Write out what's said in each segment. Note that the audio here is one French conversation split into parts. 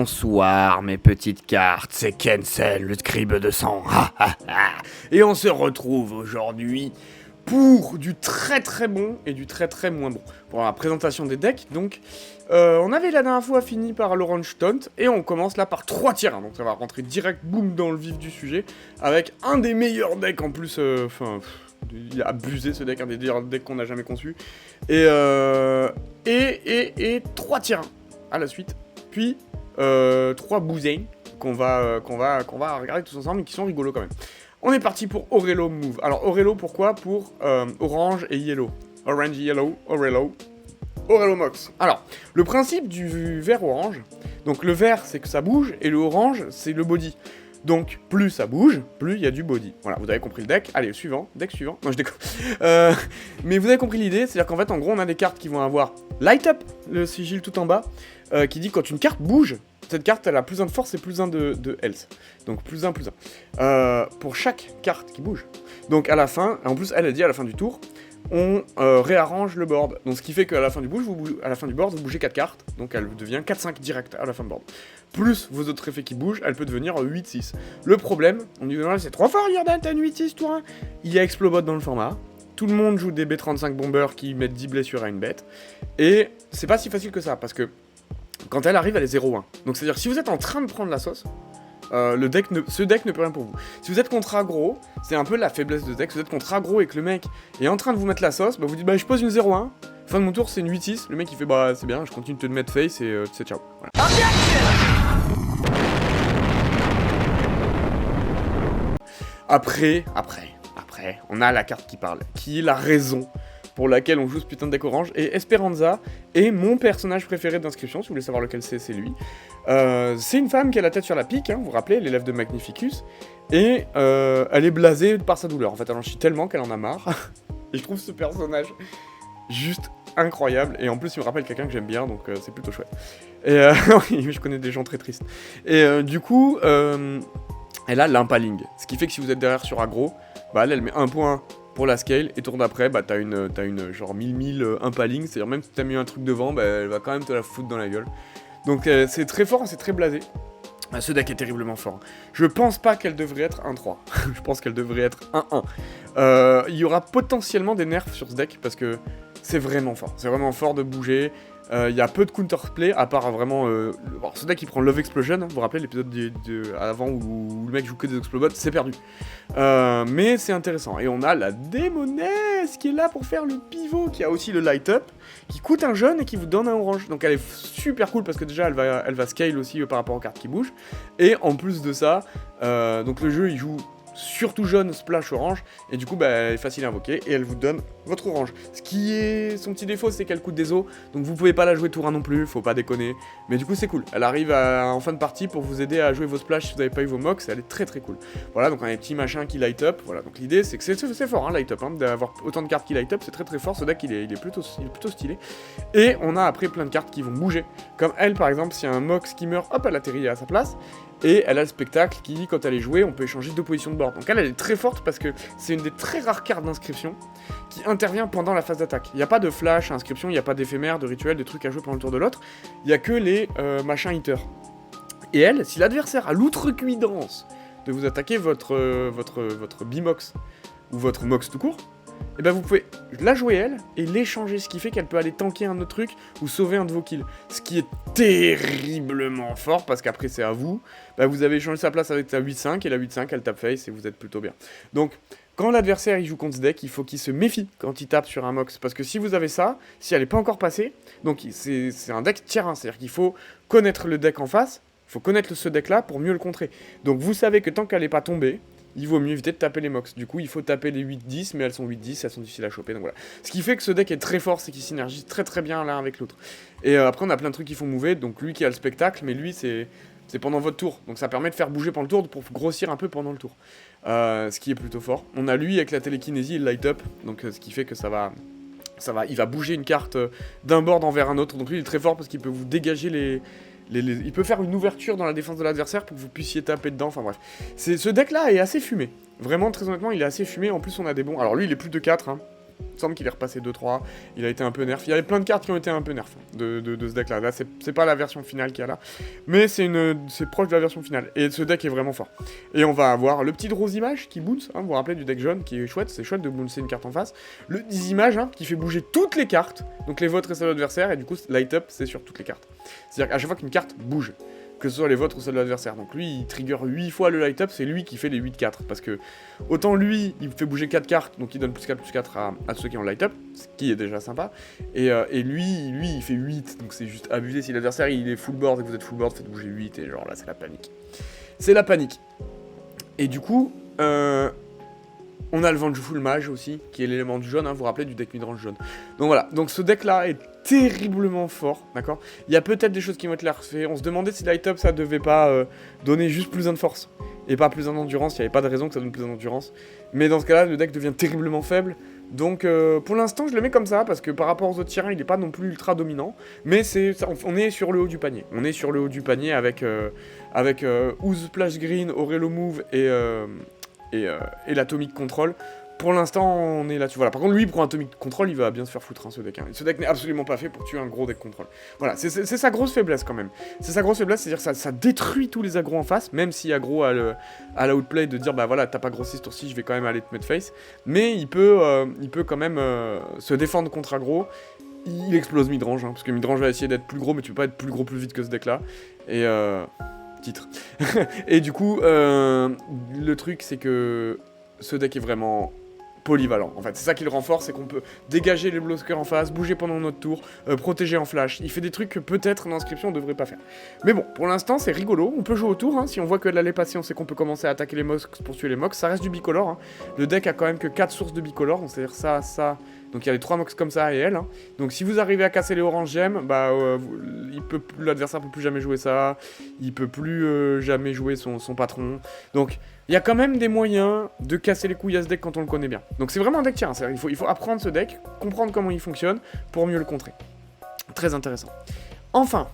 Bonsoir mes petites cartes, c'est Kensen, le scribe de sang. Et on se retrouve aujourd'hui pour du très très bon et du très très moins bon. Pour la présentation des decks, donc, on avait la dernière fois fini par l'Orange Taunt, et on commence là par 3 tiers 1, donc ça va rentrer direct, boum, dans le vif du sujet, avec un des meilleurs decks en plus, il a abusé ce deck, un des meilleurs decks qu'on a jamais conçu, et 3 tiers 1 à la suite, puis 3 bousins qu'on va regarder tous ensemble, et qui sont rigolos quand même. On est parti pour Aurelo Move. Alors Aurelo, pourquoi? Pour Orange et Yellow. Orange, Yellow, Aurelo. Aurelo Mox. Alors, le principe du vert orange, donc le vert c'est que ça bouge, et le orange c'est le body. Donc plus ça bouge, plus il y a du body. Voilà, vous avez compris le deck. Allez, suivant, deck suivant. Non, je déconne. Mais vous avez compris l'idée, c'est-à-dire qu'en fait, en gros, on a des cartes qui vont avoir Light Up, le sigil tout en bas, qui dit quand une carte bouge, cette carte elle a plus 1 de force et plus 1 de health. Donc plus 1, plus 1. Pour chaque carte qui bouge. Donc à la fin, en plus elle a dit à la fin du tour, on réarrange le board. Donc ce qui fait qu'à la fin du board, vous bougez 4 cartes. Donc elle devient 4-5 direct à la fin de board. Plus vos autres effets qui bougent, elle peut devenir 8-6. Le problème, on dit c'est trop fort Jordan, t'as une 8-6 tour 1. Il y a Explobot dans le format. Tout le monde joue des B35 bombers qui mettent 10 blessures à une bête. Et c'est pas si facile que ça, parce que quand elle arrive, elle est 0-1. Donc c'est-à-dire si vous êtes en train de prendre la sauce, ce deck ne peut rien pour vous. Si vous êtes contre aggro, c'est un peu la faiblesse de ce deck. Si vous êtes contre aggro et que le mec est en train de vous mettre la sauce, bah vous dites bah je pose une 0-1, fin de mon tour c'est une 8-6, le mec il fait bah c'est bien, je continue de te mettre face et c'est ciao. Voilà. Après, on a la carte qui parle, qui est la raison pour laquelle on joue ce putain de deck orange, et Esperanza est mon personnage préféré d'inscription, si vous voulez savoir lequel c'est lui. C'est une femme qui a la tête sur la pique, hein, vous vous rappelez, l'élève de Magnificus, et elle est blasée par sa douleur. En fait, elle en chie tellement qu'elle en a marre, et je trouve ce personnage juste incroyable, et en plus il me rappelle quelqu'un que j'aime bien, donc c'est plutôt chouette. Et oui, je connais des gens très tristes. Et du coup, elle a l'impaling, ce qui fait que si vous êtes derrière sur aggro, bah elle met 1 point pour la scale, et tour d'après, bah t'as une genre 1000 impaling, c'est-à-dire même si t'as mis un truc devant, bah elle va quand même te la foutre dans la gueule. Donc c'est très fort, c'est très blasé. Ce deck est terriblement fort. Je pense pas qu'elle devrait être 1-3. Je pense qu'elle devrait être 1-1. Il y aura potentiellement des nerfs sur ce deck, parce que c'est vraiment fort. C'est vraiment fort de bouger. Il y a peu de counterplay, à part vraiment... Alors, ce deck il prend Love Explosion, hein, vous vous rappelez l'épisode avant où le mec joue que des Explobots, c'est perdu. Mais c'est intéressant. Et on a la Démonesse qui est là pour faire le pivot, qui a aussi le Light Up, qui coûte un jaune et qui vous donne un orange. Donc elle est super cool parce que déjà elle va scale aussi par rapport aux cartes qui bougent. Et en plus de ça, donc le jeu il joue surtout jaune, splash orange, et du coup bah, elle est facile à invoquer, et elle vous donne votre orange. Ce qui est son petit défaut, c'est qu'elle coûte des os, donc vous pouvez pas la jouer tour 1 non plus, faut pas déconner, mais du coup c'est cool, elle arrive en fin de partie pour vous aider à jouer vos splash si vous avez pas eu vos mox, elle est très très cool. Voilà, donc on a des petits machins qui light up, voilà, donc l'idée c'est que c'est fort, hein, light up, hein, d'avoir autant de cartes qui light up, c'est très très fort, ce deck il est plutôt stylé, et on a après plein de cartes qui vont bouger, comme elle par exemple, si y a un mox qui meurt, hop, elle atterrit à sa place, et elle a le spectacle qui, quand elle est jouée, on peut échanger 2 positions de board. Donc elle est très forte parce que c'est une des très rares cartes d'inscription qui intervient pendant la phase d'attaque. Il n'y a pas de flash, inscription, il n'y a pas d'éphémère, de rituel, de trucs à jouer pendant le tour de l'autre. Il n'y a que les machins hitters. Et elle, si l'adversaire a l'outrecuidance de vous attaquer votre Bimox ou votre Mox tout court, et ben vous pouvez la jouer elle et l'échanger, ce qui fait qu'elle peut aller tanker un autre truc ou sauver un de vos kills. Ce qui est terriblement fort parce qu'après c'est à vous. Bah, vous avez échangé sa place avec sa 8-5 et la 8-5 elle tape face et vous êtes plutôt bien. Donc quand l'adversaire il joue contre ce deck, il faut qu'il se méfie quand il tape sur un Mox. Parce que si vous avez ça, si elle n'est pas encore passée, donc c'est un deck tier 1, c'est-à-dire qu'il faut connaître le deck en face, il faut connaître ce deck là pour mieux le contrer. Donc vous savez que tant qu'elle n'est pas tombée, il vaut mieux éviter de taper les mox. Du coup, il faut taper les 8-10, mais elles sont 8-10, elles sont difficiles à choper, donc voilà. Ce qui fait que ce deck est très fort, c'est qu'il synergise très très bien l'un avec l'autre. Et après, on a plein de trucs qui font mouver, donc lui qui a le spectacle, mais lui, c'est pendant votre tour. Donc ça permet de faire bouger pendant le tour, pour grossir un peu pendant le tour. Ce qui est plutôt fort. On a lui avec la télékinésie et le light up, donc ce qui fait que il va bouger une carte d'un board envers un autre. Donc lui, il est très fort parce qu'il peut vous dégager il peut faire une ouverture dans la défense de l'adversaire pour que vous puissiez taper dedans, enfin bref. Ce deck là est assez fumé, vraiment très honnêtement il est assez fumé, en plus on a des bons, alors lui il est plus de 4, hein. Il me semble qu'il est repassé 2-3, il a été un peu nerf. Il y avait plein de cartes qui ont été un peu nerf de ce deck-là. Là, c'est pas la version finale qu'il y a là, mais c'est proche de la version finale. Et ce deck est vraiment fort. Et on va avoir le petit Draws Image qui bounce, hein, vous vous rappelez du deck jaune, qui est chouette, c'est chouette de bouncer une carte en face. Le 10 Image, hein, qui fait bouger toutes les cartes, donc les vôtres et celles de l'adversaire, et du coup, Light Up, c'est sur toutes les cartes. C'est-à-dire qu'à chaque fois qu'une carte bouge, que ce soit les vôtres ou celles de l'adversaire. Donc lui, il trigger 8 fois le light up, c'est lui qui fait les 8-4. Parce que, autant lui, il fait bouger 4 cartes, donc il donne +4/+4 à ceux qui ont light up, ce qui est déjà sympa. Et lui, il fait 8, donc c'est juste abusé. Si l'adversaire, il est full board et que vous êtes full board, faites bouger 8, et genre là, c'est la panique. C'est la panique. Et du coup, on a le Vengeful Mage aussi, qui est l'élément du jaune, hein, vous vous rappelez du deck midrange jaune. Donc voilà, donc ce deck-là est terriblement fort, d'accord. Il y a peut-être des choses qui vont être refaites. On se demandait si Light Up, ça devait pas donner juste plus 1 de force, et pas plus 1 d'endurance, il n'y avait pas de raison que ça donne plus 1 d'endurance. Mais dans ce cas-là, le deck devient terriblement faible. Donc pour l'instant, je le mets comme ça, parce que par rapport aux autres terrains, il n'est pas non plus ultra dominant. Mais on est sur le haut du panier. On est sur le haut du panier avec Ooze Splash Green, Aurelo Move et l'Atomic Control. Pour l'instant, on est là-dessus. Voilà. Par contre, lui, pour un Atomic Control, il va bien se faire foutre, hein, ce deck. Hein. Ce deck n'est absolument pas fait pour tuer un gros deck control. Voilà, c'est sa grosse faiblesse, quand même. C'est sa grosse faiblesse, c'est-à-dire que ça détruit tous les agros en face, même si aggro a la outplay de dire, bah voilà, t'as pas grossi ce tour-ci, je vais quand même aller te mettre face. Mais il peut quand même se défendre contre aggro. Il explose midrange, hein, parce que midrange va essayer d'être plus gros, mais tu peux pas être plus gros plus vite que ce deck-là. Et titre. Et du coup, le truc, c'est que ce deck est vraiment polyvalent. En fait, c'est ça qui le renforce, c'est qu'on peut dégager les blockers en face, bouger pendant notre tour, protéger en flash. Il fait des trucs que peut-être dans l'inscription on devrait pas faire. Mais bon, pour l'instant c'est rigolo, on peut jouer au tour, hein. Si on voit que de l'allée passée, on sait qu'on peut commencer à attaquer les mox pour tuer les mox, ça reste du bicolore, hein. Le deck a quand même que 4 sources de bicolore, c'est-à-dire ça, donc il y a les 3 mox comme ça et elle, hein. Donc si vous arrivez à casser les orange gemmes, bah l'adversaire peut plus jamais jouer ça, il peut plus jamais jouer son patron. Donc il y a quand même des moyens de casser les couilles à ce deck quand on le connaît bien. Donc c'est vraiment un deck tiers, hein. Il faut apprendre ce deck, comprendre comment il fonctionne pour mieux le contrer. Très intéressant. Enfin,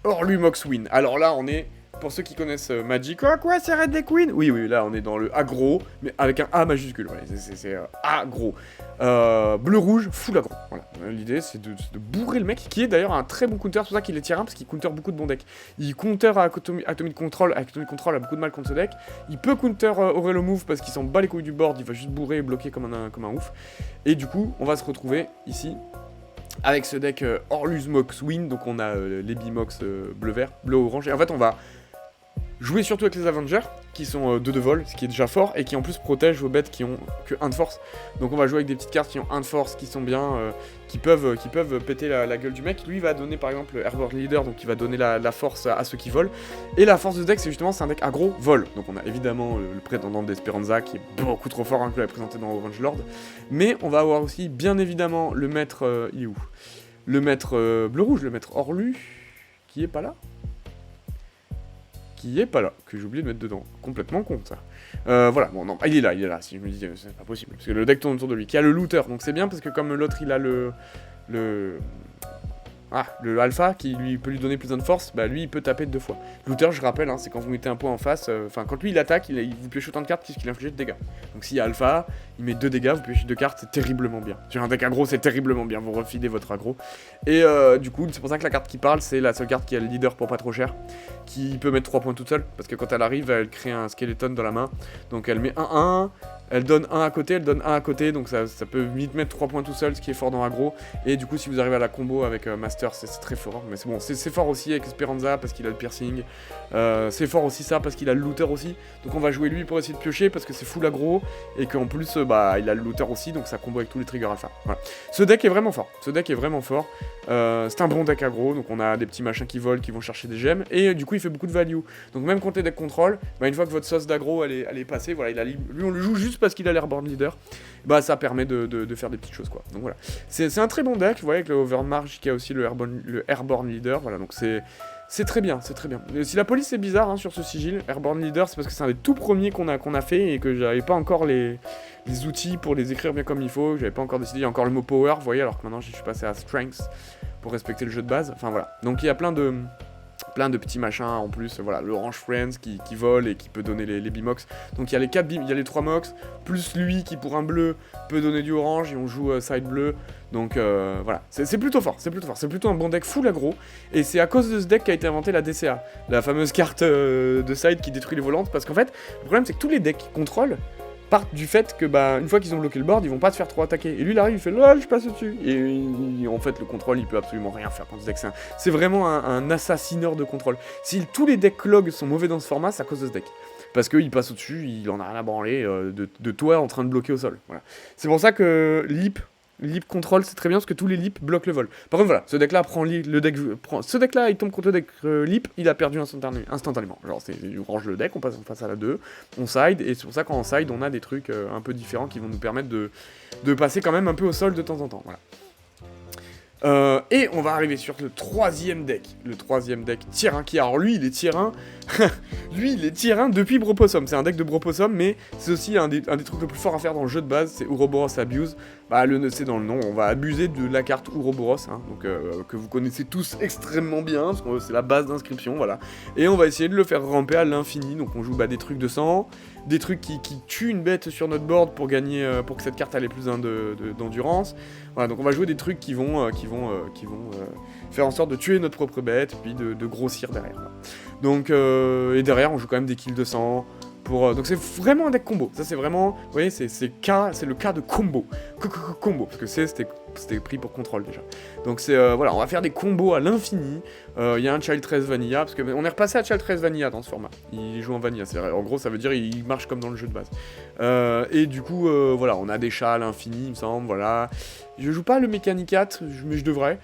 Orlu Mox Win. Alors là on est, pour ceux qui connaissent Magic, quoi c'est Red Deck Win? Oui, là on est dans le aggro, mais avec un A majuscule, ouais, c'est aggro. Bleu-rouge, full aggro, voilà. L'idée c'est de bourrer le mec, qui est d'ailleurs un très bon counter, c'est pour ça qu'il est tier 1, parce qu'il counter beaucoup de bons decks. Il counter à Atomic Control, Atomic Control a beaucoup de mal contre ce deck. Il peut counter Aurelo Move, parce qu'il s'en bat les couilles du board, il va juste bourrer et bloquer comme un ouf. Et du coup, on va se retrouver ici, avec ce deck Orluz Mox Win, donc on a les Bimox bleu-vert, bleu-orange, et en fait on va jouer surtout avec les Avengers, qui sont 2 de vol, ce qui est déjà fort, et qui en plus protègent vos bêtes qui ont que 1 de force. Donc on va jouer avec des petites cartes qui ont 1 de force, qui sont bien, qui peuvent péter la gueule du mec. Lui il va donner par exemple Airborne Leader, donc il va donner la force à ceux qui volent. Et la force de ce deck, c'est justement, c'est un deck aggro vol. Donc on a évidemment le prétendant d'Esperanza, qui est beaucoup trop fort, hein, que je l'avais présenté dans Orange Lord. Mais on va avoir aussi, bien évidemment, le maître, il est où? Le maître bleu-rouge, le maître Orlu, qui est pas là, que j'ai oublié de mettre dedans. Complètement con, ça. Voilà, bon, non, il est là, si je me dis, c'est pas possible, parce que le deck tourne autour de lui, qui a le looter, donc c'est bien, parce que comme l'autre, il a le alpha, qui lui peut lui donner plus de force, bah lui, il peut taper 2 fois. Looter, je rappelle, hein, c'est quand vous mettez un point en face, enfin, quand lui, il attaque, il vous piochez autant de cartes qu'il inflige de dégâts. Donc s'il y a alpha, il met 2 dégâts, vous piochez 2 cartes, c'est terriblement bien. Sur un deck aggro, c'est terriblement bien, vous refidez votre aggro. Et du coup, c'est pour ça que la carte qui parle, c'est la seule carte qui a le leader pour pas trop cher, qui peut mettre 3 points toute seule, parce que quand elle arrive, elle crée un skeleton dans la main, donc elle met 1-1, elle donne 1 à côté, donc ça peut vite mettre 3 points tout seul, ce qui est fort dans aggro, et du coup si vous arrivez à la combo avec Master, c'est très fort, mais c'est bon, c'est fort aussi avec Esperanza, parce qu'il a le piercing, c'est fort aussi ça, parce qu'il a le looter aussi, donc on va jouer lui pour essayer de piocher, parce que c'est full aggro, et qu'en plus, il a le looter aussi, donc ça combo avec tous les triggers alpha, voilà. Ce deck est vraiment fort, c'est un bon deck aggro, donc on a des petits machins qui volent, qui vont chercher des gemmes, et du coup il fait beaucoup de value, donc même contre les decks contrôle, une fois que votre sauce d'aggro elle est passée, voilà, lui on le joue juste parce qu'il a l'Airborne Leader, bah ça permet de faire des petites choses, quoi. Donc voilà, c'est un très bon deck, vous voyez, avec le Overmarch qui a aussi le Airborne Leader, voilà, donc c'est très bien, c'est très bien. Si la police est bizarre, hein, sur ce sigil, Airborne Leader, c'est parce que c'est un des tout premiers qu'on a fait et que j'avais pas encore les outils pour les écrire bien comme il faut, j'avais pas encore décidé, il y a encore le mot power, vous voyez, alors que maintenant je suis passé à strength pour respecter le jeu de base, enfin voilà. Donc il y a plein de plein de petits machins en plus, voilà, le Orange Friends qui vole et qui peut donner les Bimox. Donc il y a les 3 Mox, plus lui qui pour un bleu peut donner du orange et on joue side bleu. Donc voilà, c'est plutôt fort, c'est plutôt un bon deck full aggro. Et c'est à cause de ce deck qu'a été inventé la DCA, la fameuse carte de side qui détruit les volantes. Parce qu'en fait, le problème c'est que tous les decks contrôle partent du fait que une fois qu'ils ont bloqué le board, ils vont pas te faire trop attaquer. Et lui il arrive, il fait lol, je passe au-dessus. Et en fait le contrôle il peut absolument rien faire contre ce deck. C'est vraiment un assassineur de contrôle. Si tous les decks log sont mauvais dans ce format, c'est à cause de ce deck. Parce qu'il passe au-dessus, il en a rien à branler de toi en train de bloquer au sol. Voilà. C'est pour ça que Leap contrôle, c'est très bien parce que tous les Leap bloquent le vol. Par contre, voilà, ce deck-là ce deck-là, il tombe contre le deck Leap, il a perdu instantanément. Genre, on range le deck, on passe en face à la 2, on side, et c'est pour ça qu'en side, on a des trucs un peu différents qui vont nous permettre de passer quand même un peu au sol de temps en temps. Voilà. Et on va arriver sur le troisième deck. Le troisième deck tier 1 qui, alors lui il est tier 1. Lui il est tier 1 depuis Bropossum. C'est un deck de Bropossum, mais c'est aussi un des trucs les plus forts à faire dans le jeu de base, c'est Ouroboros Abuse. C'est dans le nom, on va abuser de la carte Ouroboros, hein, donc, que vous connaissez tous extrêmement bien, parce que c'est la base d'inscription, voilà. Et on va essayer de le faire ramper à l'infini, donc on joue des trucs de sang, des trucs qui tuent une bête sur notre board pour gagner, pour que cette carte ait plus d'endurance. Voilà, donc on va jouer des trucs qui vont faire en sorte de tuer notre propre bête, puis de grossir derrière. Voilà. Donc, et derrière, on joue quand même des kills de sang. Donc c'est vraiment un deck combo. Ça c'est vraiment, vous voyez, c'est le cas de combo. Combo, parce que c'était pris pour contrôle déjà. Donc voilà, on va faire des combos à l'infini. Il y a un Child 13 Vanilla, parce qu'on est repassé à Child 13 Vanilla dans ce format. Il joue en Vanilla, en gros ça veut dire il marche comme dans le jeu de base. Et du coup, voilà, on a des chats à l'infini, il me semble, voilà. Je joue pas le Mechanicat, mais je devrais.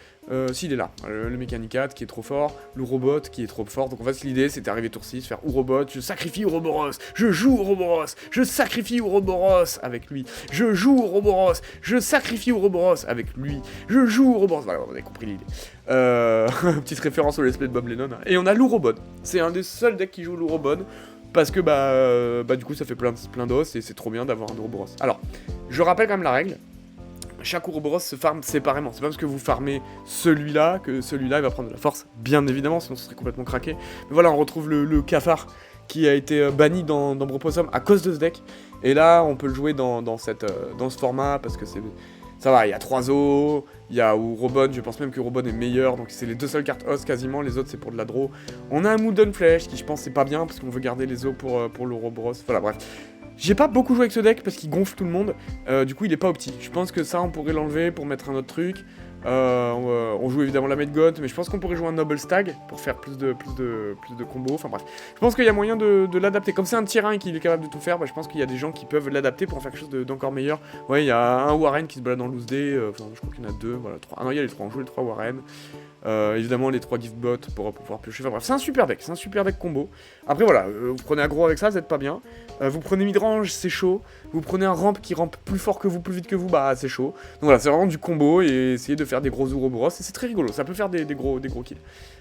S'il est là, le Mechanicat qui est trop fort, le robot qui est trop fort. Donc en fait l'idée c'était d'arriver tour 6, faire Ourobot, je sacrifie Ouroboros, je joue Ouroboros, je sacrifie Ouroboros avec lui, je joue Ouroboros, je sacrifie Ouroboros avec lui, je joue Ouroboros. Voilà, vous avez compris l'idée. Petite référence au let's play de Bob Lennon. Et on a l'Ourobot, c'est un des seuls decks qui joue l'Ourobot. Parce que du coup ça fait plein d'os et c'est trop bien d'avoir un Ouroboros. Alors, je rappelle quand même la règle. Chaque Ouroboros se farme séparément. C'est pas parce que vous farmez celui-là que celui-là il va prendre de la force, bien évidemment, sinon ce serait complètement craqué. Mais voilà, on retrouve le cafard qui a été banni dans Bropossum à cause de ce deck. Et là, on peut le jouer dans ce format parce que ça va, il y a 3 os, il y a Ourobon, je pense même que Ourobon est meilleur, donc c'est les 2 seules cartes os quasiment, les autres c'est pour de la draw. On a un Moodon Flèche qui je pense c'est pas bien parce qu'on veut garder les os pour l'Ouroboros, voilà bref. J'ai pas beaucoup joué avec ce deck parce qu'il gonfle tout le monde, du coup il est pas opti. Je pense que ça on pourrait l'enlever pour mettre un autre truc. On joue évidemment la Made God, mais je pense qu'on pourrait jouer un Noble Stag pour faire plus de combos, enfin bref. Je pense qu'il y a moyen de l'adapter. Comme c'est un tier 1 et qu'il est capable de tout faire, je pense qu'il y a des gens qui peuvent l'adapter pour en faire quelque chose d'encore meilleur. Ouais, il y a un Warren qui se balade en loose day, je crois qu'il y en a 2, voilà, 3. Ah non, il y a les 3, on joue les 3 Warren. Évidemment les 3 gift bots pour pouvoir piocher, enfin bref, c'est un super deck combo. Après voilà, vous prenez aggro avec ça, vous êtes pas bien. Vous prenez midrange, c'est chaud. Vous prenez un ramp qui rampe plus fort que vous, plus vite que vous, c'est chaud. Donc voilà, c'est vraiment du combo et essayer de faire des gros Ouroboros, et c'est très rigolo, ça peut faire des gros kills.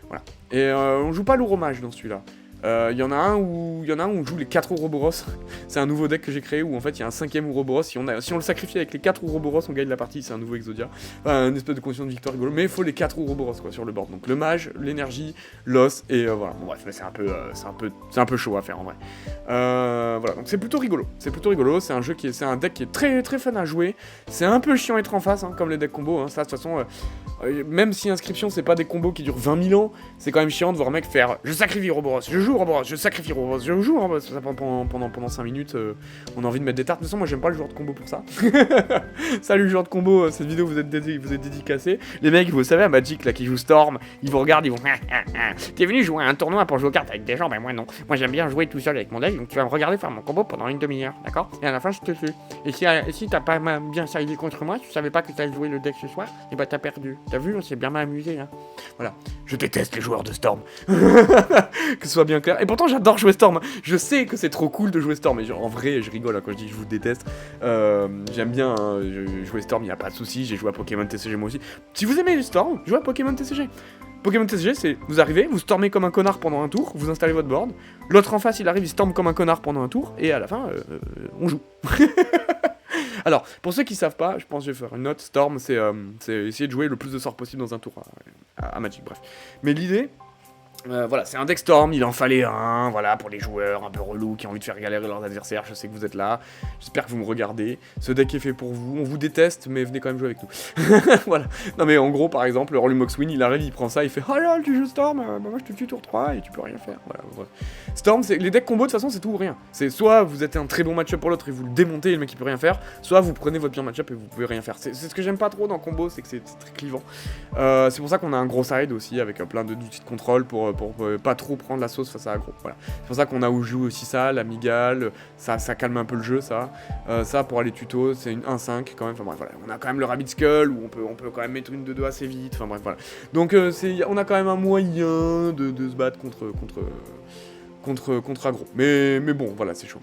Voilà. Et on joue pas l'Ouromage dans celui-là. Il y en a un où on joue les 4 Ouroboros. C'est un nouveau deck que j'ai créé où en fait il y a un 5ème Ouroboros. Si on le sacrifie avec les 4 Ouroboros, on gagne la partie. C'est un nouveau Exodia. Enfin, une espèce de condition de victoire rigolo. Mais il faut les 4 Ouroboros quoi sur le board. Donc le mage, l'énergie, l'os et voilà. Bon, bref, mais c'est un peu chaud à faire en vrai. Voilà, donc c'est plutôt rigolo. C'est un deck qui est très très fun à jouer. C'est un peu chiant à être en face, hein, comme les decks combo. Hein. Ça, de toute façon, même si inscription c'est pas des combos qui durent 20 000 ans, c'est quand même chiant de voir un mec faire je sacrifie Ouroboros, je joue Ouroboros, je sacrifie Ouroboros, je joue Ouroboros. Ça pendant 5 minutes, on a envie de mettre des tartes. De toute façon, moi j'aime pas le joueur de combo pour ça. Salut joueur de combo, cette vidéo vous êtes dédicacé. Les mecs, vous savez, à Magic là qui joue Storm, ils vous regardent, ils vont t'es venu jouer à un tournoi pour jouer aux cartes avec des gens, ben moi non. Moi j'aime bien jouer tout seul avec mon deck, donc tu vas me regarder faire mon combo pendant une demi-heure, d'accord? Et à la fin je te tue. Et si t'as pas bien sidé contre moi, tu savais pas que t'allais jouer le deck ce soir, et bah t'as perdu. T'as vu, on s'est bien amusé, hein. Voilà. Je déteste les joueurs de Storm. Que ce soit bien clair. Et pourtant j'adore jouer Storm. Je sais que c'est trop cool de jouer Storm. Mais genre, en vrai, je rigole hein, quand je dis je vous déteste. J'aime bien hein, jouer Storm, il n'y a pas de souci. J'ai joué à Pokémon TCG moi aussi. Si vous aimez Storm, jouez à Pokémon TCG. Pokémon TCG, c'est vous arrivez, vous stormez comme un connard pendant un tour, vous installez votre board. L'autre en face, il arrive, il storme comme un connard pendant un tour. Et à la fin, on joue. Alors, pour ceux qui savent pas, je pense que je vais faire une note. Storm, c'est essayer de jouer le plus de sorts possible dans un tour à Magic, bref. Mais l'idée, Voilà, c'est un deck Storm, il en fallait un, voilà, pour les joueurs un peu relous qui ont envie de faire galérer leurs adversaires, je sais que vous êtes là, j'espère que vous me regardez, ce deck est fait pour vous, on vous déteste, mais venez quand même jouer avec nous. Voilà, non mais en gros, par exemple, le Rolling Moxwin, il arrive, il prend ça, il fait « Oh là, tu joues Storm, bah moi je te tue tour 3 et tu peux rien faire. » Voilà, bref. Storm, les decks combo, de toute façon, c'est tout ou rien. C'est soit vous êtes un très bon match-up pour l'autre et vous le démontez et le mec il peut rien faire, soit vous prenez votre pire match-up et vous pouvez rien faire. C'est ce que j'aime pas trop dans combo, c'est que c'est très clivant. C'est pour ça qu'on a un gros side aussi, avec plein d'outils de contrôle pour pas trop prendre la sauce face à aggro. Voilà. C'est pour ça qu'on a joue aussi ça, l'amigal, ça calme un peu le jeu, ça. Ça, pour aller tuto, c'est une 1-5 quand même. Enfin bref, voilà. On a quand même le Rabbit Skull, où on peut quand même mettre une 2-2 assez vite. Enfin bref, voilà. Donc on a quand même un moyen de se battre contre aggro. Mais bon, voilà, c'est chaud.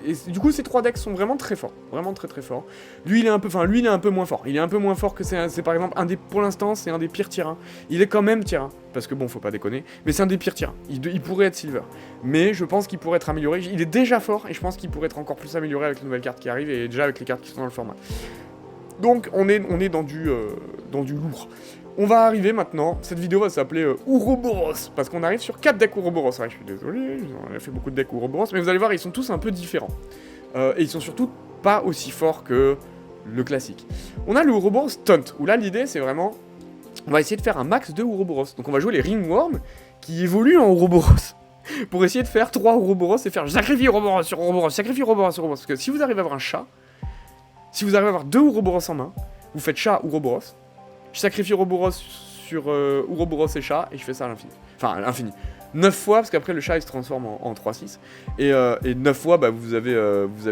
Et du coup, ces 3 decks sont vraiment très forts, vraiment très très forts. Lui, il est un peu moins fort. Il est un peu moins fort que c'est par exemple pour l'instant, c'est un des pires tier 1. Il est quand même tier 1, parce que bon, faut pas déconner, mais c'est un des pires tier 1. Il pourrait être silver, mais je pense qu'il pourrait être amélioré. Il est déjà fort, et je pense qu'il pourrait être encore plus amélioré avec les nouvelles cartes qui arrivent, et déjà avec les cartes qui sont dans le format. Donc, on est dans du lourd. On va arriver maintenant, cette vidéo va s'appeler Ouroboros, parce qu'on arrive sur 4 decks Ouroboros. Ouais, je suis désolé, on a fait beaucoup de decks Ouroboros, mais vous allez voir, ils sont tous un peu différents. Et ils sont surtout pas aussi forts que le classique. On a le Ouroboros Taunt, où là l'idée c'est vraiment, on va essayer de faire un max de Ouroboros. Donc on va jouer les Ringworm, qui évoluent en Ouroboros, pour essayer de faire 3 Ouroboros et faire sacrifie Ouroboros sur Ouroboros, sacrifie Ouroboros sur Ouroboros. Parce que si vous arrivez à avoir un chat, si vous arrivez à avoir 2 Ouroboros en main, vous faites chat Ouroboros, je sacrifie Ouroboros sur Ouroboros et chat, et je fais ça à l'infini. Enfin, à l'infini. 9 fois, parce qu'après le chat il se transforme en 3-6. Et 9 fois, bah, vous avez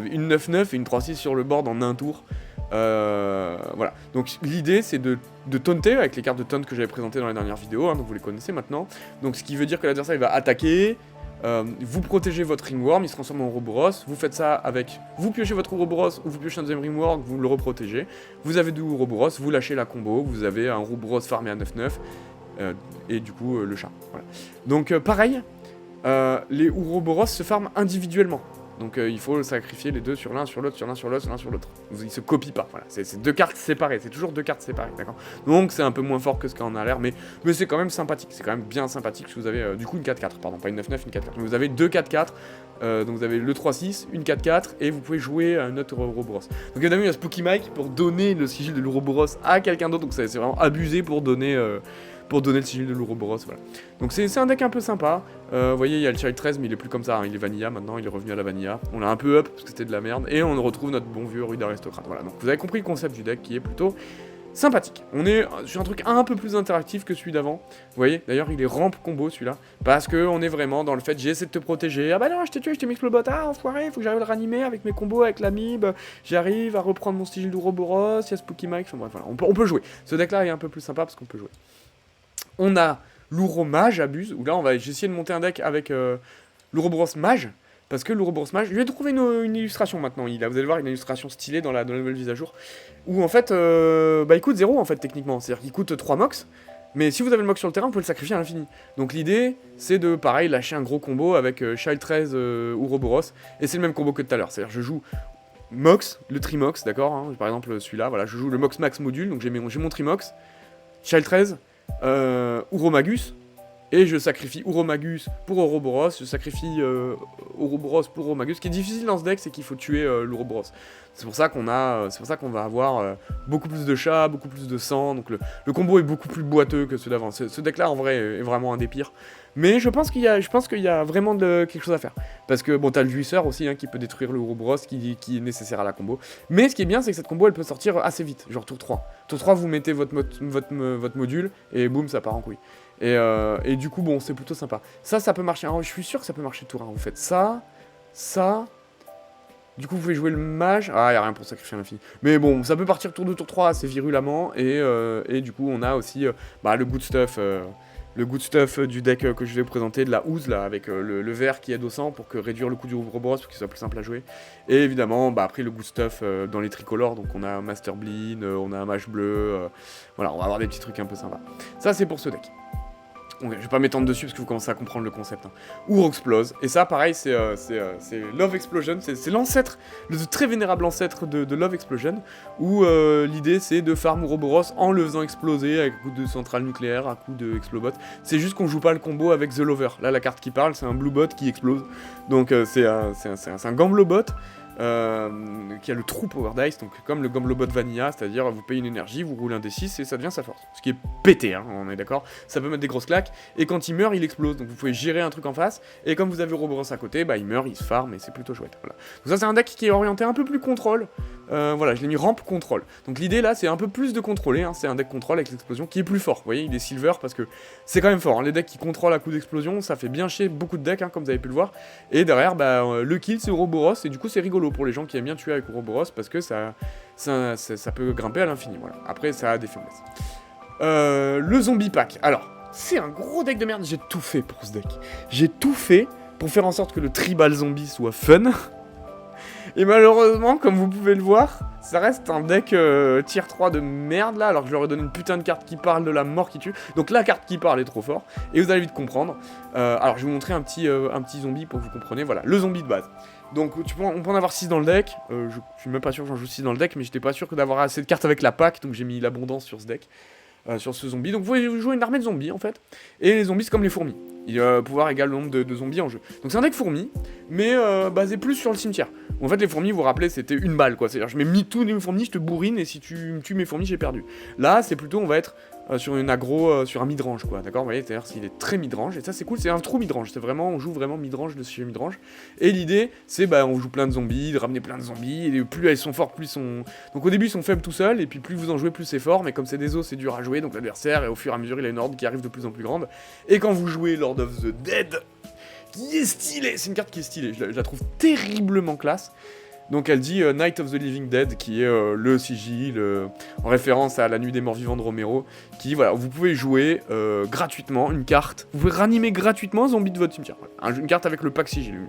une 9-9 et une 3-6 sur le board en un tour. Voilà. Donc l'idée c'est de taunter avec les cartes de taunt que j'avais présentées dans la dernière vidéo, hein, donc vous les connaissez maintenant. Donc ce qui veut dire que l'adversaire il va attaquer. Vous protégez votre Ringworm, il se transforme en Ouroboros, vous faites ça avec, vous piochez votre Ouroboros ou vous piochez un deuxième Ringworm, vous le reprotégez, vous avez 2 Ouroboros, vous lâchez la combo, vous avez un Ouroboros farmé à 9-9, et du coup le chat. Voilà. Donc pareil, les Ouroboros se farment individuellement. Donc il faut sacrifier les deux sur l'un, sur l'autre, sur l'un, sur l'autre, sur l'un, sur l'autre. Ils se copient pas, voilà. C'est 2 cartes séparées, c'est toujours 2 cartes séparées, d'accord. Donc c'est un peu moins fort que ce qu'on a l'air, mais c'est quand même sympathique. C'est quand même bien sympathique si vous avez du coup une 4-4, pardon, pas une 9-9, une 4-4. Mais vous avez 2 4-4, donc vous avez le 3-6, une 4-4, et vous pouvez jouer un autre Ouroboros. Donc évidemment il y a Spooky Mike pour donner le sigil de l'Ouroboros à quelqu'un d'autre, donc c'est vraiment abusé pour donner le sigil de l'Ouroboros, voilà. Donc c'est un deck un peu sympa. Vous voyez, il y a le Child 13, mais il est plus comme ça, hein. Il est vanilla maintenant, il est revenu à la vanilla. On l'a un peu up, parce que c'était de la merde, et on retrouve notre bon vieux Rude Aristocrate, voilà. Donc vous avez compris le concept du deck, qui est plutôt sympathique. On est sur un truc un peu plus interactif que celui d'avant. Vous voyez, d'ailleurs, il est ramp combo, celui-là, parce que on est vraiment dans le fait, j'essaie de te protéger. Ah bah non, je t'ai tué, je t'ai mis le bot, ah, enfoiré, faut que j'arrive à le ranimer avec mes combos, avec l'amib. J'arrive à reprendre mon sigil d'Ouroboros, il y a Spooky Mike, enfin bref, voilà. On peut jouer. Ce deck-là est un peu plus sympa, parce qu'on peut jouer. On a l'Ouromage Abuse, où là j'ai essayé de monter un deck avec l'Ouroboros Mage, parce que l'Ouroboros Mage, je vais trouver une illustration maintenant, vous allez voir une illustration stylée dans la nouvelle mise à jour, où en fait, il coûte 0 en fait techniquement, c'est-à-dire qu'il coûte 3 mox, mais si vous avez le mox sur le terrain, vous pouvez le sacrifier à l'infini. Donc l'idée, c'est de, pareil, lâcher un gros combo avec Child 13 Ouroboros, et c'est le même combo que tout à l'heure, c'est-à-dire je joue Mox, le Trimox, d'accord, hein, par exemple celui-là, voilà, je joue le Mox Max module, donc j'ai mon Trimox, Child 13, Ouromagus, et je sacrifie Ouromagus pour Ouroboros, je sacrifie Ouroboros pour Ouromagus. Ce qui est difficile dans ce deck, c'est qu'il faut tuer l'Ouroboros. C'est pour ça qu'on va avoir beaucoup plus de chats, beaucoup plus de sang, donc le combo est beaucoup plus boiteux que ceux d'avant. Ce deck-là, en vrai, est vraiment un des pires. Mais je pense qu'il y a vraiment quelque chose à faire. Parce que, bon, t'as le jouisseur aussi, hein, qui peut détruire le Ouroboros, qui est nécessaire à la combo. Mais ce qui est bien, c'est que cette combo, elle peut sortir assez vite, genre tour 3. Tour 3, vous mettez votre module, et boum, ça part en couille. Et du coup, bon, c'est plutôt sympa. Ça peut marcher. Alors, je suis sûr que ça peut marcher tour 1. Vous faites ça. Du coup, vous pouvez jouer le mage. Ah, il n'y a rien pour sacrifier l'infini. Mais bon, ça peut partir tour 2, tour 3 assez virulemment. Et du coup, on a aussi le good stuff. Le good stuff du deck que je vais vous présenter, de la housse, là, avec le vert qui aide au sang pour réduire le coût du Ouroboros pour qu'il soit plus simple à jouer. Et évidemment, après le good stuff dans les tricolores, donc on a un Master Bleen, on a un mage bleu, voilà, on va avoir des petits trucs un peu sympas. Ça, c'est pour ce deck. je vais pas m'étendre dessus parce que vous commencez à comprendre le concept. Hein. Ou Explose. Et ça, pareil, c'est Love Explosion. C'est l'ancêtre, le très vénérable ancêtre de Love Explosion. Où l'idée, c'est de farm Ouroboros en le faisant exploser avec un coup de centrale nucléaire, un coup de Explobot. C'est juste qu'on joue pas le combo avec The Lover. Là, la carte qui parle, c'est un Blue Bot qui explose. Donc, c'est un Gamblobot. Qui a le True Power Dice, donc comme le Gamblobot Vanilla, c'est-à-dire vous payez une énergie, vous roulez un D6 et ça devient sa force. Ce qui est pété, hein, on est d'accord, ça peut mettre des grosses claques, et quand il meurt, il explose, donc vous pouvez gérer un truc en face, et comme vous avez Ouroboros à côté, bah il meurt, il se farm, et c'est plutôt chouette. Voilà. Donc ça c'est un deck qui est orienté un peu plus contrôle, voilà, je l'ai mis ramp contrôle. Donc l'idée là, c'est un peu plus de contrôler, hein, c'est un deck contrôle avec l'explosion qui est plus fort, vous voyez, il est silver parce que c'est quand même fort, hein, les decks qui contrôlent à coup d'explosion, ça fait bien chier beaucoup de decks, hein, comme vous avez pu le voir, et derrière, bah, le kill c'est Ouroboros, et du coup c'est rigolo pour les gens qui aiment bien tuer avec Ouroboros parce que ça peut grimper à l'infini, voilà. Après, ça a des faiblesses. Le zombie pack. Alors, c'est un gros deck de merde. J'ai tout fait pour ce deck. J'ai tout fait pour faire en sorte que le tribal zombie soit fun. Et malheureusement, comme vous pouvez le voir, ça reste un deck tier 3 de merde là, alors que je leur ai donné une putain de carte qui parle de la mort qui tue. Donc la carte qui parle est trop fort, et vous allez vite comprendre. Alors je vais vous montrer un petit zombie pour que vous compreniez, voilà, le zombie de base. Donc on peut en avoir 6 dans le deck, je suis même pas sûr que j'en joue 6 dans le deck, mais j'étais pas sûr que d'avoir assez de cartes avec la pack, donc j'ai mis l'abondance sur ce deck. Sur ce zombie, donc vous pouvez jouer une armée de zombies en fait, et les zombies c'est comme les fourmis, il va pouvoir égaler le nombre de zombies en jeu. Donc c'est un deck fourmi, mais basé plus sur le cimetière. En fait les fourmis, vous vous rappelez, c'était une balle quoi, c'est-à-dire je mets tous les fourmis, je te bourrine, et si tu me tues mes fourmis, j'ai perdu. Là c'est plutôt, on va être sur une aggro, sur un midrange quoi, d'accord, vous voyez, c'est-à-dire qu'il est très midrange, et ça c'est cool, c'est un true midrange, c'est vraiment, on joue vraiment midrange de chez midrange, et l'idée c'est, bah on joue plein de zombies, de ramener plein de zombies, et plus elles sont fortes, plus ils sont... Donc au début ils sont faibles tout seuls, et puis plus vous en jouez, plus c'est fort, mais comme c'est des os, c'est dur à jouer, donc l'adversaire, et au fur et à mesure il a une horde qui arrive de plus en plus grande, et quand vous jouez Lord of the Dead, qui est stylé, c'est une carte qui est stylée, je la trouve terriblement classe. Donc elle dit Night of the Living Dead, qui est le sigil, en référence à la nuit des morts vivants de Romero, qui, voilà, vous pouvez jouer gratuitement une carte, vous pouvez ranimer gratuitement un zombie de votre cimetière, voilà. Une carte avec le pack sigil,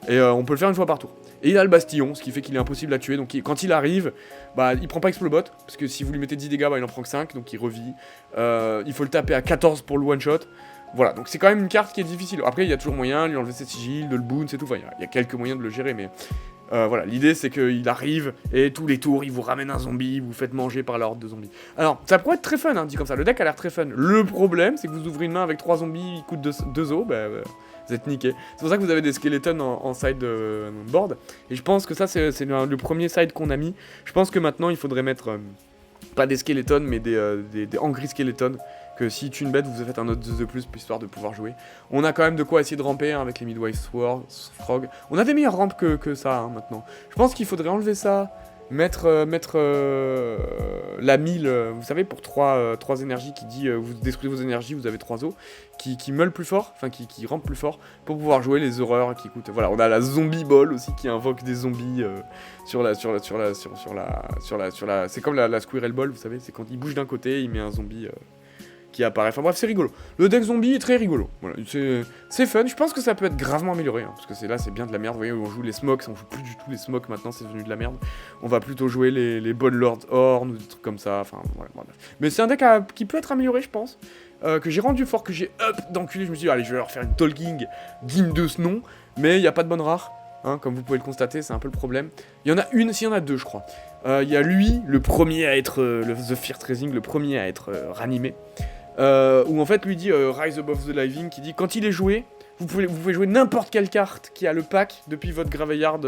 et on peut le faire une fois par tour. Et il a le bastillon, ce qui fait qu'il est impossible à tuer, donc quand il arrive, bah il prend pas Explobot, parce que si vous lui mettez 10 dégâts, bah il en prend que 5, donc il revit, il faut le taper à 14 pour le one shot. Voilà, donc c'est quand même une carte qui est difficile. Après, il y a toujours moyen de lui enlever ses sigils, de le boon, c'est tout. Enfin, il y a quelques moyens de le gérer, mais voilà, l'idée c'est qu'il arrive et tous les tours il vous ramène un zombie, vous faites manger par la horde de zombies. Alors, ça pourrait être très fun, hein, dit comme ça. Le deck a l'air très fun. Le problème, c'est que vous ouvrez une main avec 3 zombies, ils coûtent 2 os, bah, vous êtes niqué. C'est pour ça que vous avez des skeletons en side board. Et je pense que ça, c'est le premier side qu'on a mis. Je pense que maintenant, il faudrait mettre pas des skeletons, mais des angry skeletons. Que si tu une bête, vous faites un autre 2 de plus, histoire de pouvoir jouer. On a quand même de quoi essayer de ramper, hein, avec les Midwife Frog. On a des meilleures rampes que ça, hein, maintenant. Je pense qu'il faudrait enlever ça, mettre la 1000, vous savez, pour 3 énergies, qui dit vous détruisez vos énergies, vous avez 3 os, qui meulent plus fort, enfin qui rampent plus fort, pour pouvoir jouer les horreurs qui coûtent. Voilà, on a la Zombie Ball aussi, qui invoque des zombies c'est comme la Squirrel Ball, vous savez, c'est quand il bouge d'un côté, il met un zombie... qui apparaît. Enfin bref, c'est rigolo. Le deck zombie est très rigolo. Voilà, c'est fun. Je pense que ça peut être gravement amélioré, hein, parce que c'est bien de la merde. Vous voyez, on joue les smokes, on joue plus du tout les smokes maintenant, c'est devenu de la merde. On va plutôt jouer les Bone Lord Horn ou des trucs comme ça. Enfin voilà, bref. Mais c'est un deck qui peut être amélioré, je pense. Que j'ai rendu fort, que j'ai up d'enculé. Je me suis dit, allez, je vais leur faire une talking digne de ce nom. Mais il n'y a pas de bonne rare. Hein, comme vous pouvez le constater, c'est un peu le problème. Il y en a une, s'il y en a 2, je crois. Il y a lui, le premier à être, The Fear Tracing, le premier à être ranimé. Où en fait lui dit Rise Above the Living, qui dit quand il est joué, vous pouvez jouer n'importe quelle carte qui a le pack depuis votre Graveyard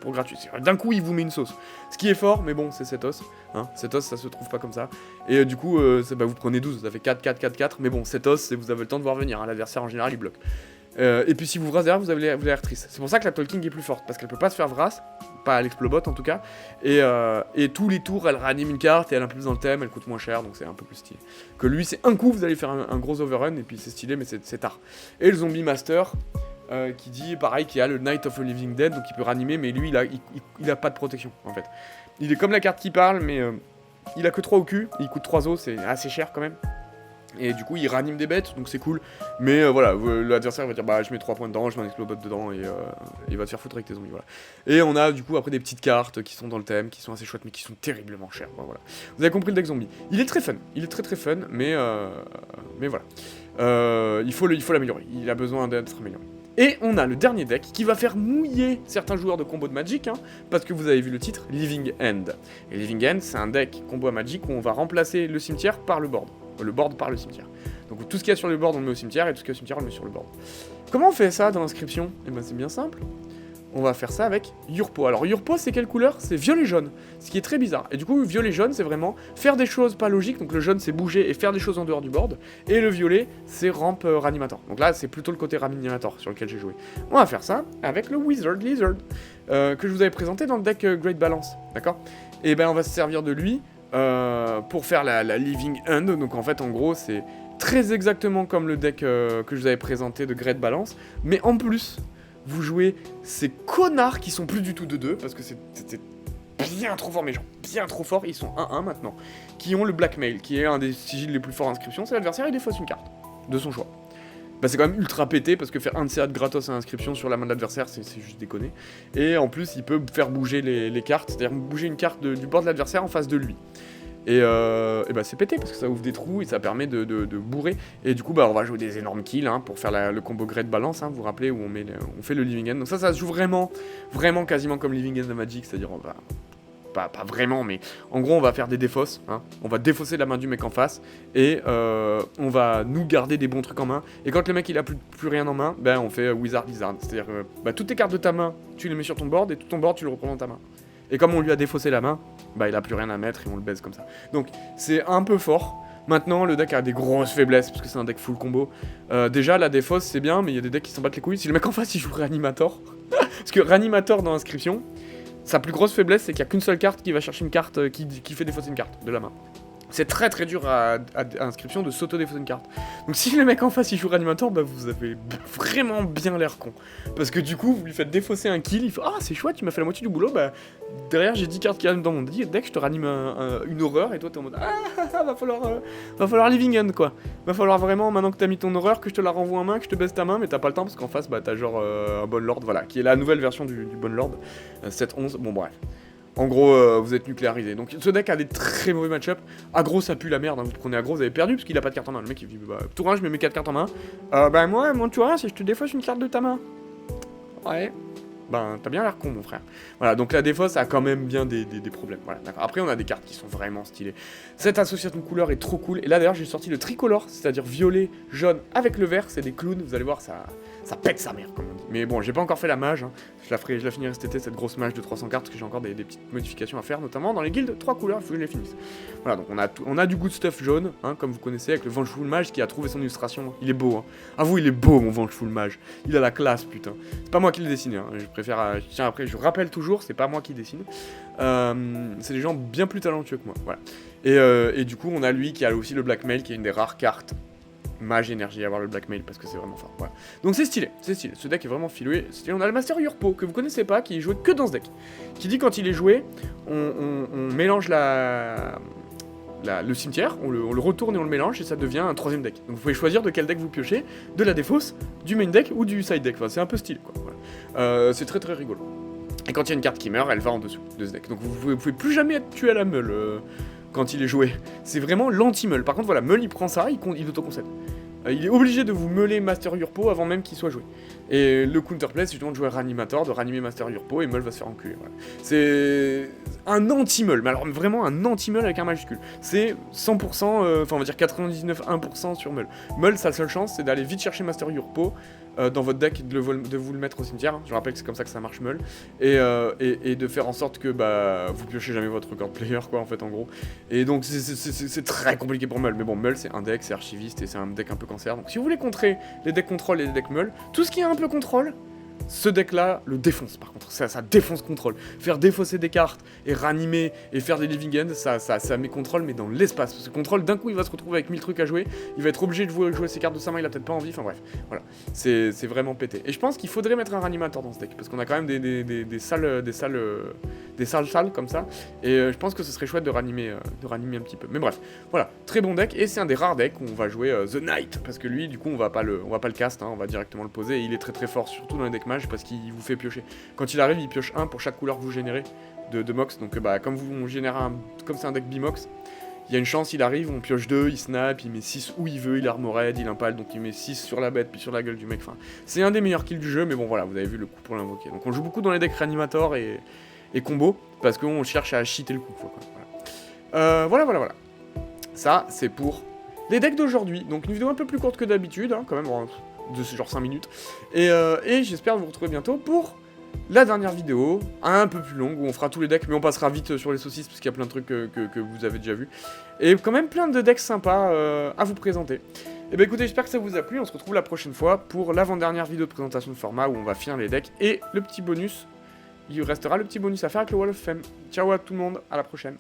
pour gratuit. D'un coup il vous met une sauce. Ce qui est fort, mais bon, c'est 7 os. Hein, 7 os ça se trouve pas comme ça. Et du coup, vous prenez 12, ça fait 4, 4, 4, 4. Mais bon, 7 os, vous avez le temps de voir venir. Hein, l'adversaire en général il bloque. Et puis si vous vrasez derrière, vous avez les Artrice. C'est pour ça que la Talking est plus forte, parce qu'elle peut pas se faire vras, pas à l'explobot en tout cas, et tous les tours elle réanime une carte et elle est un peu plus dans le thème, elle coûte moins cher, donc c'est un peu plus stylé. Que lui c'est un coup, vous allez faire un gros overrun, et puis c'est stylé, mais c'est tard. Et le Zombie Master, qui dit pareil, qui a le Night of the Living Dead, donc il peut ranimer, mais lui il a pas de protection en fait. Il est comme la carte qui parle, mais il a que 3 au cul, il coûte 3 os, c'est assez cher quand même. Et du coup, il ranime des bêtes, donc c'est cool. Mais voilà, l'adversaire va dire bah je mets 3 points dedans, je mets un explobot dedans et il va te faire foutre avec tes zombies. Voilà. Et on a du coup après des petites cartes qui sont dans le thème, qui sont assez chouettes, mais qui sont terriblement chères. Bon, voilà. Vous avez compris le deck zombie. Il est très fun, il est très très fun, mais voilà. Il faut l'améliorer, il a besoin d'être amélioré. Et on a le dernier deck qui va faire mouiller certains joueurs de combo de Magic, hein, parce que vous avez vu le titre, Living End. Et Living End, c'est un deck combo à Magic où on va remplacer le cimetière par le board par le cimetière. Donc tout ce qu'il y a sur le board, on le met au cimetière, et tout ce qu'il y a au cimetière, on le met sur le board. Comment on fait ça dans l'inscription? Eh ben c'est bien simple. On va faire ça avec Yurpo. Alors Yurpo, c'est quelle couleur? C'est violet-jaune, ce qui est très bizarre. Et du coup, violet-jaune, c'est vraiment faire des choses pas logiques. Donc le jaune, c'est bouger et faire des choses en dehors du board. Et le violet, c'est ramp Ranimator. Donc là, c'est plutôt le côté Ranimator sur lequel j'ai joué. On va faire ça avec le Wizard Lizard, que je vous avais présenté dans le deck Great Balance, d'accord? Et ben on va se servir de lui pour faire la Living End. Donc en fait, en gros, c'est très exactement comme le deck que je vous avais présenté de Great Balance, mais en plus, vous jouez ces connards qui sont plus du tout de 2, parce que c'était bien trop fort, mes gens, bien trop fort, ils sont 1-1 maintenant, qui ont le Blackmail, qui est un des sigils les plus forts d'inscription. C'est l'adversaire, il défausse une carte, de son choix. Bah c'est quand même ultra pété, parce que faire un de ces gratos à inscription sur la main de l'adversaire, c'est juste déconner. Et en plus, il peut faire bouger les cartes, c'est-à-dire bouger une carte du bord de l'adversaire en face de lui. Et bah c'est pété parce que ça ouvre des trous et ça permet de bourrer. Et du coup bah on va jouer des énormes kills hein, pour faire le combo Great Balance, hein, vous vous rappelez où on fait le Living End. Donc ça se joue vraiment quasiment comme Living End de Magic, c'est-à-dire on va pas vraiment, mais en gros on va faire des défausses, hein. On va défausser la main du mec en face et on va nous garder des bons trucs en main. Et quand le mec il a plus rien en main, ben on fait Wizard Lizard, c'est-à-dire toutes tes cartes de ta main tu les mets sur ton board et tout ton board tu le reprends dans ta main. Et comme on lui a défaussé la main, bah il a plus rien à mettre et on le baise comme ça. Donc c'est un peu fort. Maintenant le deck a des grosses faiblesses parce que c'est un deck full combo. Déjà la défausse c'est bien, mais il y a des decks qui s'en battent les couilles. Si le mec en face il joue Ranimator, parce que Ranimator dans l'inscription, sa plus grosse faiblesse c'est qu'il n'y a qu'une seule carte qui va chercher une carte qui fait défausser une carte de la main. C'est très très dur à inscription de s'auto-défausser une carte. Donc si le mec en face il joue Ranimator, bah vous avez vraiment bien l'air con. Parce que du coup vous lui faites défausser un kill, il fait ah c'est chouette, tu m'as fait la moitié du boulot, bah derrière j'ai 10 cartes qui arrivent dans mon deck, je te ranime une horreur et toi t'es en mode ah va falloir Living End quoi. Va falloir vraiment maintenant que t'as mis ton horreur que je te la renvoie en main, que je te baisse ta main, mais t'as pas le temps parce qu'en face bah t'as genre un Bon Lord, voilà, qui est la nouvelle version du Bon Lord, 7-11, bon bref. En gros, vous êtes nucléarisé. Donc ce deck a des très mauvais match-up. Aggro, ça pue la merde. Hein. Vous prenez aggro, vous avez perdu parce qu'il a pas de carte en main. Le mec il dit bah, tour 1, je mets mes 4 cartes en main. Bah moi, mon tour 1, si je te défausse une carte de ta main. Ouais. Ben, t'as bien l'air con, mon frère. Voilà, donc la défausse a quand même bien des problèmes. Voilà, d'accord. Après, on a des cartes qui sont vraiment stylées. Cette association de couleurs est trop cool. Et là, d'ailleurs, j'ai sorti le tricolore, c'est-à-dire violet, jaune avec le vert. C'est des clowns. Vous allez voir, ça pète sa mère, comme on dit. Mais bon, j'ai pas encore fait la mage. Hein. Je la finirai cet été, cette grosse mage de 300 cartes, parce que j'ai encore des petites modifications à faire, notamment dans les guildes 3 couleurs. Il faut que je les finisse. Voilà, donc on a du good stuff jaune, hein, comme vous connaissez, avec le Vengeful Mage qui a trouvé son illustration. Il est beau, hein. Avoue, il est beau, mon Vengeful Mage. Il a la classe, putain. C'est pas moi qui l'ai dessiné, hein. Je préfère. Tiens, après, je rappelle toujours, c'est pas moi qui dessine. C'est des gens bien plus talentueux que moi. Voilà. Et du coup, on a lui qui a aussi le Blackmail, qui est une des rares cartes mage énergie à avoir le Blackmail parce que c'est vraiment fort. Voilà. Donc c'est stylé, c'est stylé. Ce deck est vraiment filé. On a le Master Yurpo que vous connaissez pas, qui est joué que dans ce deck. Qui dit quand il est joué, on mélange le cimetière, on le retourne et on le mélange et ça devient un troisième deck. Donc vous pouvez choisir de quel deck vous piochez, de la défausse, du main deck ou du side deck. Enfin, c'est un peu stylé quoi. Voilà. C'est très très rigolo. Et quand il y a une carte qui meurt, elle va en dessous de ce deck. Donc vous pouvez plus jamais être tué à la meule quand il est joué. C'est vraiment l'anti-meule. Par contre voilà, meule il prend ça, il auto-concède. Il est obligé de vous meuler Master Yurpo avant même qu'il soit joué. Et le counterplay, c'est justement de jouer Ranimator, de ranimer Master Yurpo, et Meul va se faire enculer. Voilà. C'est un anti-meul, mais alors vraiment un anti-meul avec un majuscule. C'est 100%, enfin on va dire 99,1% sur Meul. Meul, sa seule chance, c'est d'aller vite chercher Master Yurpo dans votre deck, de vous le mettre au cimetière. Je rappelle que c'est comme ça que ça marche Meul. Et de faire en sorte que bah, vous piochez jamais votre record player, quoi, en fait, en gros. Et donc c'est très compliqué pour Meul. Mais bon, Meul, c'est un deck, c'est archiviste, et c'est un deck un peu cancer. Donc si vous voulez contrer les decks contrôle et les decks Meul, tout ce qui est un peu contrôle, Ce deck-là le défonce, par contre, ça défonce contrôle. Faire défausser des cartes, et ranimer, et faire des living ends, ça met contrôle, mais dans l'espace. Parce que contrôle, d'un coup, il va se retrouver avec 1000 trucs à jouer, il va être obligé de jouer ses cartes de sa main, il a peut-être pas envie, enfin bref, voilà. C'est vraiment pété. Et je pense qu'il faudrait mettre un ranimateur dans ce deck, parce qu'on a quand même des salles comme ça, et je pense que ce serait chouette de ranimer un petit peu. Mais bref, voilà, très bon deck, et c'est un des rares decks où on va jouer The Knight, parce que lui, du coup, on va pas le cast, hein, on va directement le poser, et il est très très fort, surtout dans les decks mage, parce qu'il vous fait piocher. Quand il arrive, il pioche 1 pour chaque couleur que vous générez de Mox, donc bah, comme vous générez comme c'est un deck Bimox, il y a une chance, il arrive, on pioche 2, il snap, il met 6 où il veut, il armored, il impale, donc il met 6 sur la bête, puis sur la gueule du mec, enfin, c'est un des meilleurs kills du jeu, mais bon voilà, vous avez vu le coup pour l'invoquer. Donc on joue beaucoup dans les decks Reanimator et combo, parce qu'on cherche à cheater le coup, quoi. Voilà. Ça, c'est pour les decks d'aujourd'hui, donc une vidéo un peu plus courte que d'habitude, hein, quand même, de ce genre 5 minutes, et j'espère vous retrouver bientôt pour la dernière vidéo, un peu plus longue, où on fera tous les decks, mais on passera vite sur les saucisses, parce qu'il y a plein de trucs que vous avez déjà vu, et quand même plein de decks sympas à vous présenter. Et bah écoutez, j'espère que ça vous a plu, on se retrouve la prochaine fois pour l'avant-dernière vidéo de présentation de format, où on va finir les decks, et le petit bonus, il restera le petit bonus à faire avec le Wall of Fame. Ciao à tout le monde, à la prochaine.